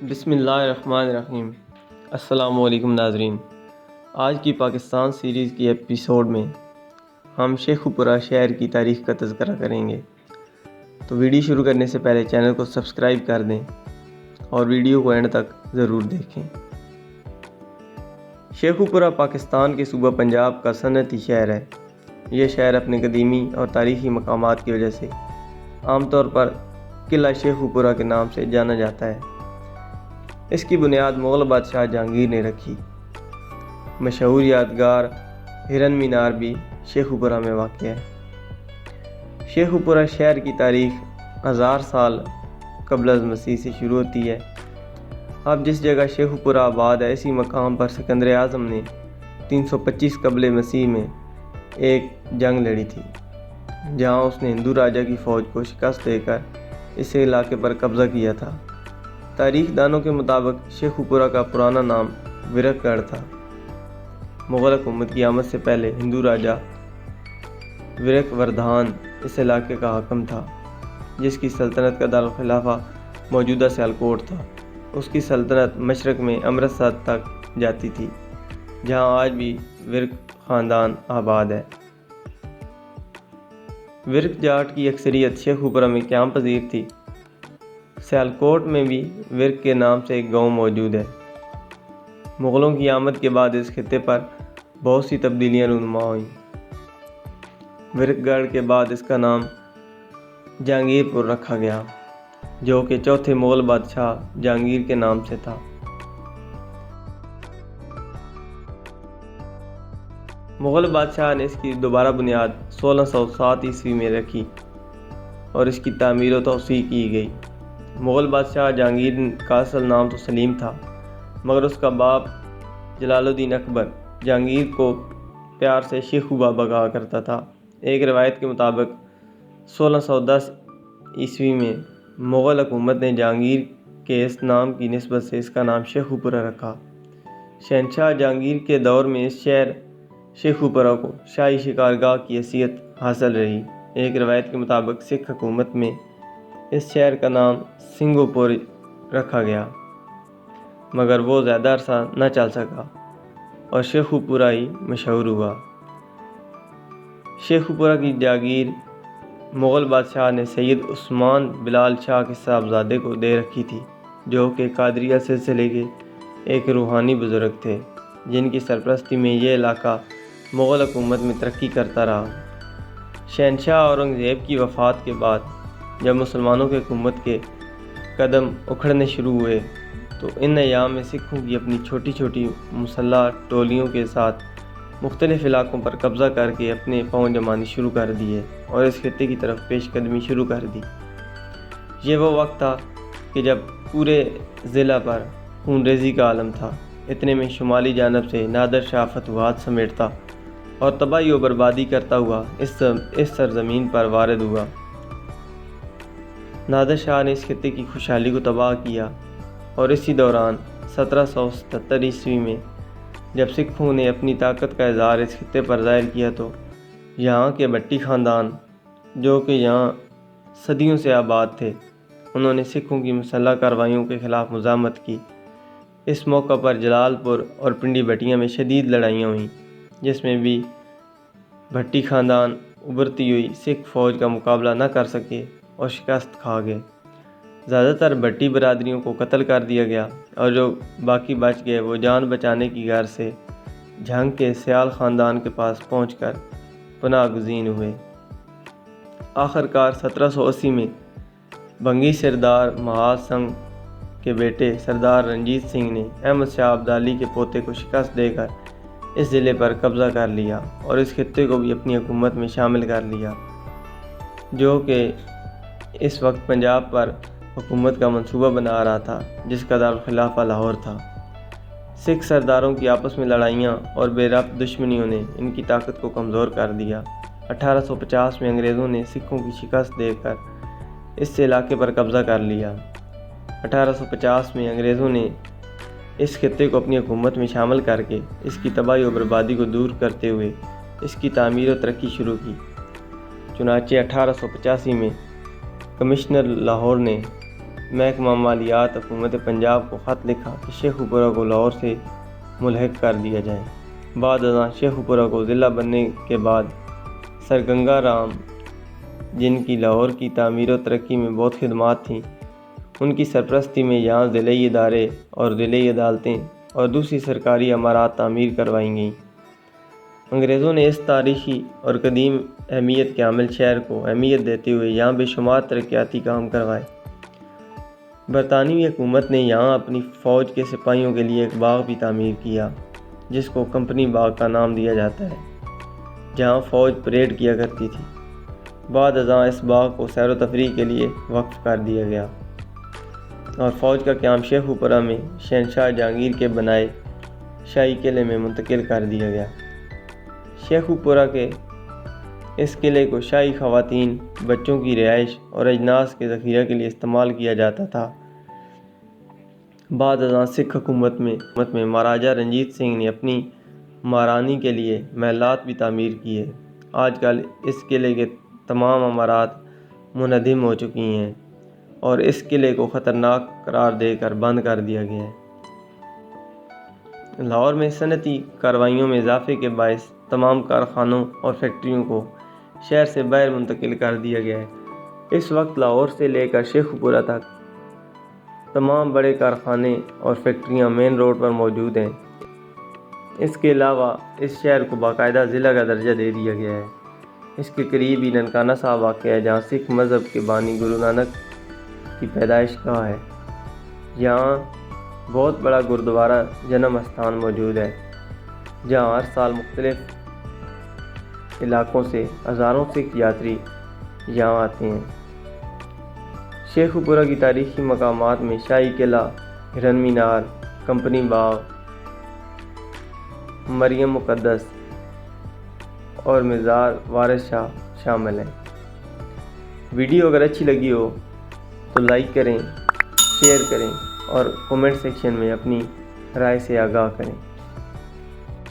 بسم اللہ الرحمن الرحیم۔ السلام علیکم ناظرین، آج کی پاکستان سیریز کی ایپیسوڈ میں ہم شیخو پورہ شہر کی تاریخ کا تذکرہ کریں گے۔ تو ویڈیو شروع کرنے سے پہلے چینل کو سبسکرائب کر دیں اور ویڈیو کو اینڈ تک ضرور دیکھیں۔ شیخو پورہ پاکستان کے صوبہ پنجاب کا صنعتی شہر ہے۔ یہ شہر اپنے قدیمی اور تاریخی مقامات کی وجہ سے عام طور پر قلعہ شیخو پورہ کے نام سے جانا جاتا ہے۔ اس کی بنیاد مغل بادشاہ جہانگیر نے رکھی۔ مشہور یادگار ہرن مینار بھی شیخو پورہ میں واقع ہے۔ شیخو پورہ شہر کی تاریخ 1000 سال قبل از مسیح سے شروع ہوتی ہے۔ اب جس جگہ شیخو پورہ آباد ہے، اسی مقام پر سکندر اعظم نے 325 قبل مسیح میں ایک جنگ لڑی تھی، جہاں اس نے ہندو راجہ کی فوج کو شکست دے کر اس علاقے پر قبضہ کیا تھا۔ تاریخ دانوں کے مطابق شیخو پورہ کا پرانا نام ورک گڑھ تھا۔ مغل حکومت کی آمد سے پہلے ہندو راجہ ورک وردھان اس علاقے کا حاکم تھا، جس کی سلطنت کا دارالخلافہ موجودہ سیالکوٹ تھا۔ اس کی سلطنت مشرق میں امرتسر تک جاتی تھی، جہاں آج بھی ورک خاندان آباد ہے۔ ورک جاٹ کی اکثریت شیخو پورہ میں قیام پذیر تھی۔ سیالکوٹ میں بھی ورک کے نام سے ایک گاؤں موجود ہے۔ مغلوں کی آمد کے بعد اس خطے پر بہت سی تبدیلیاں رونما ہوئیں۔ ورک گڑھ کے بعد اس کا نام جہانگیر پور رکھا گیا، جو کہ چوتھے مغل بادشاہ جہانگیر کے نام سے تھا۔ مغل بادشاہ نے اس کی دوبارہ بنیاد 1607 عیسوی میں رکھی اور اس کی تعمیر و توسیع کی گئی۔ مغل بادشاہ جہانگیر کا اصل نام تو سلیم تھا، مگر اس کا باپ جلال الدین اکبر جہانگیر کو پیار سے شیخو بابا کہا کرتا تھا۔ ایک روایت کے مطابق 1610 عیسوی میں مغل حکومت نے جہانگیر کے اس نام کی نسبت سے اس کا نام شیخو پورہ رکھا۔ شہنشاہ جہانگیر کے دور میں اس شہر شیخو پورہ کو شاہی شکارگاہ کی حیثیت حاصل رہی۔ ایک روایت کے مطابق سکھ حکومت میں اس شہر کا نام سنگھو پور رکھا گیا، مگر وہ زیادہ عرصہ نہ چل سکا اور شیخو پورہ ہی مشہور ہوا۔ شیخو پورہ کی جاگیر مغل بادشاہ نے سید عثمان بلال شاہ کے صاحبزادے کو دے رکھی تھی، جو کہ قادریہ سلسلے کے ایک روحانی بزرگ تھے، جن کی سرپرستی میں یہ علاقہ مغل حکومت میں ترقی کرتا رہا۔ شہنشاہ اورنگزیب کی وفات کے بعد جب مسلمانوں کی حکومت کے قدم اکھڑنے شروع ہوئے تو ان ایام میں سکھوں کی اپنی چھوٹی چھوٹی مسلح ٹولیوں کے ساتھ مختلف علاقوں پر قبضہ کر کے اپنے پاؤں جمانی شروع کر دیے اور اس خطے کی طرف پیش قدمی شروع کر دی۔ یہ وہ وقت تھا کہ جب پورے ضلع پر خون ریزی کا عالم تھا۔ اتنے میں شمالی جانب سے نادر شاہ فتوحات سمیٹتا اور تباہی و بربادی کرتا ہوا اس سرزمین پر وارد ہوا۔ نادر شاہ نے اس خطے کی خوشحالی کو تباہ کیا اور اسی دوران 1777 عیسوی میں جب سکھوں نے اپنی طاقت کا اظہار اس خطے پر ظاہر کیا تو یہاں کے بھٹی خاندان، جو کہ یہاں صدیوں سے آباد تھے، انہوں نے سکھوں کی مسلح کارروائیوں کے خلاف مزاحمت کی۔ اس موقع پر جلال پور اور پنڈی بھٹیاں میں شدید لڑائیاں ہوئیں، جس میں بھی بھٹی خاندان ابھرتی ہوئی سکھ فوج کا مقابلہ نہ کر سکے اور شکست کھا گئے۔ زیادہ تر بھٹی برادریوں کو قتل کر دیا گیا اور جو باقی بچ گئے وہ جان بچانے کی غرض سے جھنگ کے سیال خاندان کے پاس پہنچ کر پناہ گزین ہوئے۔ آخرکار 1780 میں بھنگی سردار محاذ سنگھ کے بیٹے سردار رنجیت سنگھ نے احمد شاہ ابدالی کے پوتے کو شکست دے کر اس ضلع پر قبضہ کر لیا اور اس خطے کو بھی اپنی حکومت میں شامل کر لیا، جو کہ اس وقت پنجاب پر حکومت کا منصوبہ بنا رہا تھا، جس کا دارالخلافہ لاہور تھا۔ سکھ سرداروں کی آپس میں لڑائیاں اور بے ربط دشمنیوں نے ان کی طاقت کو کمزور کر دیا۔ 1850 میں انگریزوں نے سکھوں کی شکست دے کر اس علاقے پر قبضہ کر لیا۔ 1850 میں انگریزوں نے اس خطے کو اپنی حکومت میں شامل کر کے اس کی تباہی و بربادی کو دور کرتے ہوئے اس کی تعمیر و ترقی شروع کی۔ چنانچہ 1885 میں کمشنر لاہور نے محکمہ مالیات حکومت پنجاب کو خط لکھا کہ شیخو پورہ کو لاہور سے ملحق کر دیا جائے۔ بعد ازاں شیخو پورہ کو ضلع بننے کے بعد سر گنگا رام، جن کی لاہور کی تعمیر و ترقی میں بہت خدمات تھیں، ان کی سرپرستی میں یہاں ضلعی ادارے اور ضلعی عدالتیں اور دوسری سرکاری عمارات تعمیر کروائی گئیں۔ انگریزوں نے اس تاریخی اور قدیم اہمیت کے حامل شہر کو اہمیت دیتے ہوئے یہاں بے شمار ترقیاتی کام کروائے۔ برطانوی حکومت نے یہاں اپنی فوج کے سپاہیوں کے لیے ایک باغ بھی تعمیر کیا، جس کو کمپنی باغ کا نام دیا جاتا ہے، جہاں فوج پریڈ کیا کرتی تھی۔ بعد ازاں اس باغ کو سیر و تفریح کے لیے وقف کر دیا گیا اور فوج کا قیام شیخو پورہ میں شہنشاہ جہانگیر کے بنائے شاہی قلعے میں منتقل کر دیا گیا۔ شیخو پورہ کے اس قلعے کو شاہی خواتین، بچوں کی رہائش اور اجناس کے ذخیرہ کے لیے استعمال کیا جاتا تھا۔ بعد ازاں سکھ حکومت میں مہاراجہ رنجیت سنگھ نے اپنی مہارانی کے لیے محلات بھی تعمیر کیے۔ آج کل اس قلعے کے تمام عمارات منہدم ہو چکی ہیں اور اس قلعے کو خطرناک قرار دے کر بند کر دیا گیا ہے۔ لاہور میں صنعتی کارروائیوں میں اضافے کے باعث تمام کارخانوں اور فیکٹریوں کو شہر سے باہر منتقل کر دیا گیا ہے۔ اس وقت لاہور سے لے کر شیخو پورہ تک تمام بڑے کارخانے اور فیکٹریاں مین روڈ پر موجود ہیں۔ اس کے علاوہ اس شہر کو باقاعدہ ضلع کا درجہ دے دیا گیا ہے۔ اس کے قریب ہی ننکانہ صاحب واقع ہے، جہاں سکھ مذہب کے بانی گرو نانک کی پیدائش گاہ ہے۔ یہاں بہت بڑا گردوارہ جنم استھان موجود ہے، جہاں ہر سال مختلف علاقوں سے ہزاروں سکھ یاتری یہاں آتے ہیں۔ شیخو پورہ کی تاریخی مقامات میں شاہی قلعہ، ہرن مینار، کمپنی باغ، مریم مقدس اور مزار وارث شاہ شامل ہیں۔ ویڈیو اگر اچھی لگی ہو تو لائک کریں، شیئر کریں اور کومنٹ سیکشن میں اپنی رائے سے آگاہ کریں۔